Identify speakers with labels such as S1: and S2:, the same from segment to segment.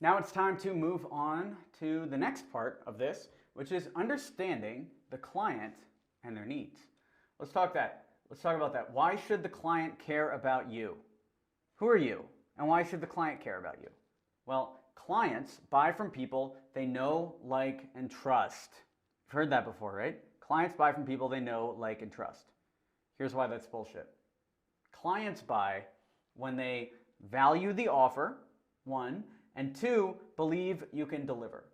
S1: Now it's time to move on to the next part of this, which is understanding the client and their needs. Let's talk about that. Why should the client care about you? Who are you? And why should the client care about you? Well, clients buy from people they know, like, and trust. You've heard that before, right? Clients buy from people they know, like, and trust. Here's why that's bullshit. Clients buy when they value the offer, one, and two, believe you can deliver.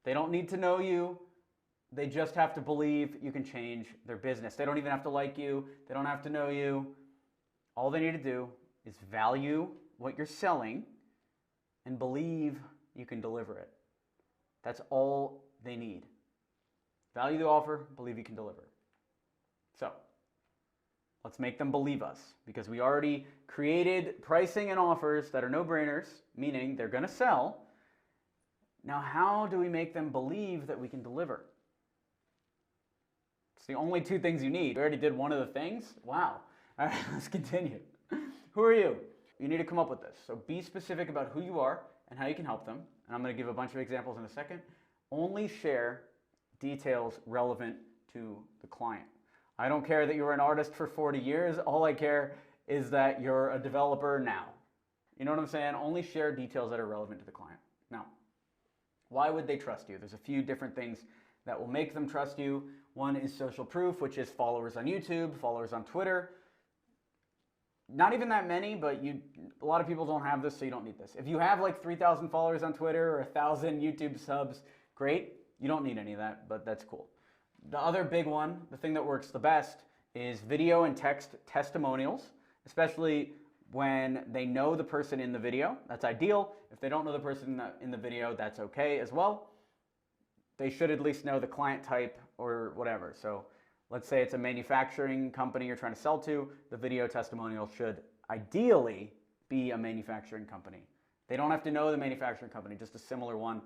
S1: They don't need to know you. They just have to believe you can change their business. They don't even have to like you. They don't have to know you. All they need to do is value what you're selling and believe you can deliver it. That's all they need. Value the offer, believe you can deliver. So, let's make them believe us, because we already created pricing and offers that are no-brainers, meaning they're going to sell. Now, how do we make them believe that we can deliver? It's the only two things you need. We already did one of the things. Wow. All right, let's continue. Who are you? You need to come up with this. So be specific about who you are and how you can help them. And I'm going to give a bunch of examples in a second. Only share details relevant to the client. I don't care that you were an artist for 40 years. All I care is that you're a developer now. You know what I'm saying? Only share details that are relevant to the client. Now, why would they trust you? There's a few different things that will make them trust you. One is social proof, which is followers on YouTube, followers on Twitter. Not even that many, but a lot of people don't have this, so you don't need this. If you have like 3,000 followers on Twitter or 1,000 YouTube subs, great. You don't need any of that, but that's cool. The other big one, the thing that works the best, is video and text testimonials, especially when they know the person in the video. That's ideal. If they don't know the person in the video, that's okay as well. They should at least know the client type or whatever. So let's say it's a manufacturing company you're trying to sell to. The video testimonial should ideally be a manufacturing company. They don't have to know the manufacturing company, just a similar one,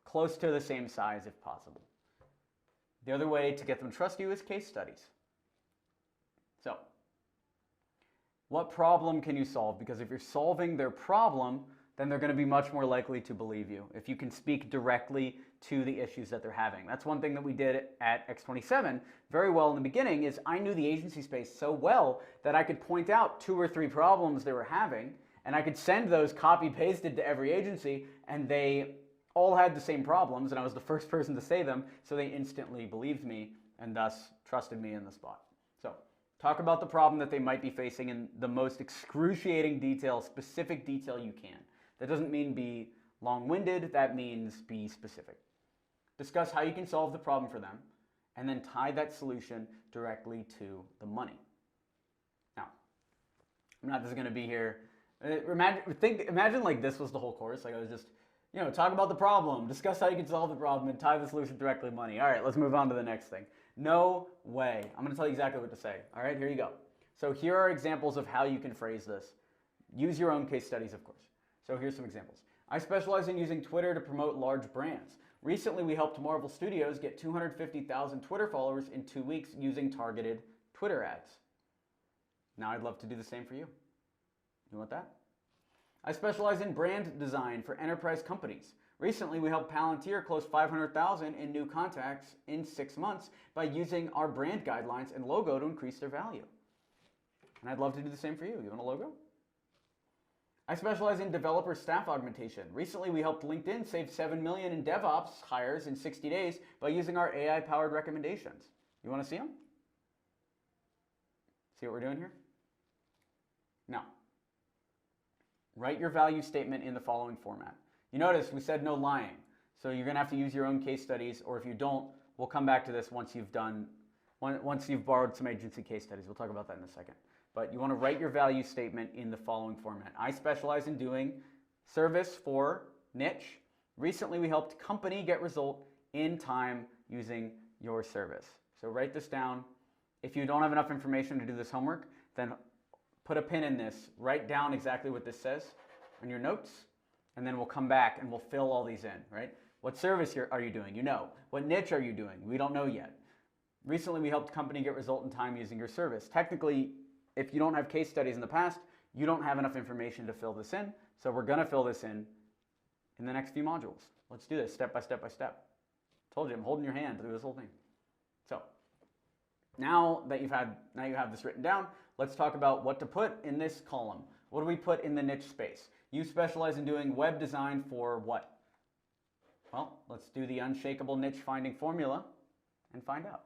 S1: close to the same size if possible. The other way to get them to trust you is case studies. So, what problem can you solve? Because if you're solving their problem, then they're going to be much more likely to believe you if you can speak directly to the issues that they're having. That's one thing that we did at X27 very well in the beginning. Is I knew the agency space so well that I could point out 2 or 3 problems they were having, and I could send those copy-pasted to every agency, and they all had the same problems, and I was the first person to say them, so they instantly believed me and thus trusted me in the spot. So, talk about the problem that they might be facing in the most excruciating detail, specific detail you can. That doesn't mean be long-winded, that means be specific. Discuss how you can solve the problem for them, and then tie that solution directly to the money. Now, I'm not just going to be here. Imagine like this was the whole course. Like I was just, talk about the problem, discuss how you can solve the problem, and tie the solution directly to money. All right, let's move on to the next thing. No way. I'm going to tell you exactly what to say. All right, here you go. So here are examples of how you can phrase this. Use your own case studies, of course. So here's some examples. I specialize in using Twitter to promote large brands. Recently, we helped Marvel Studios get 250,000 Twitter followers in 2 weeks using targeted Twitter ads. Now I'd love to do the same for you. You want that? I specialize in brand design for enterprise companies. Recently, we helped Palantir close 500,000 in new contacts in 6 months by using our brand guidelines and logo to increase their value. And I'd love to do the same for you. You want a logo? I specialize in developer staff augmentation. Recently, we helped LinkedIn save $7 million in DevOps hires in 60 days by using our AI-powered recommendations. You want to see them? See what we're doing here? Now, write your value statement in the following format. You notice we said no lying. So you're going to have to use your own case studies, or if you don't, we'll come back to this once you've borrowed some agency case studies. We'll talk about that in a second. But you want to write your value statement in the following format. I specialize in doing service for niche. Recently, we helped company get result in time using your service. So write this down. If you don't have enough information to do this homework, then put a pin in this. Write down exactly what this says on your notes, and then we'll come back and we'll fill all these in, right? What service are you doing? You know. What niche are you doing? We don't know yet. Recently, we helped company get result in time using your service. Technically, if you don't have case studies in the past, you don't have enough information to fill this in. So we're going to fill this in in the next few modules. Let's do this step by step by step. Told you, I'm holding your hand through this whole thing. So now that you have this written down, let's talk about what to put in this column. What do we put in the niche space? You specialize in doing web design for what? Well, let's do the unshakable niche finding formula and find out.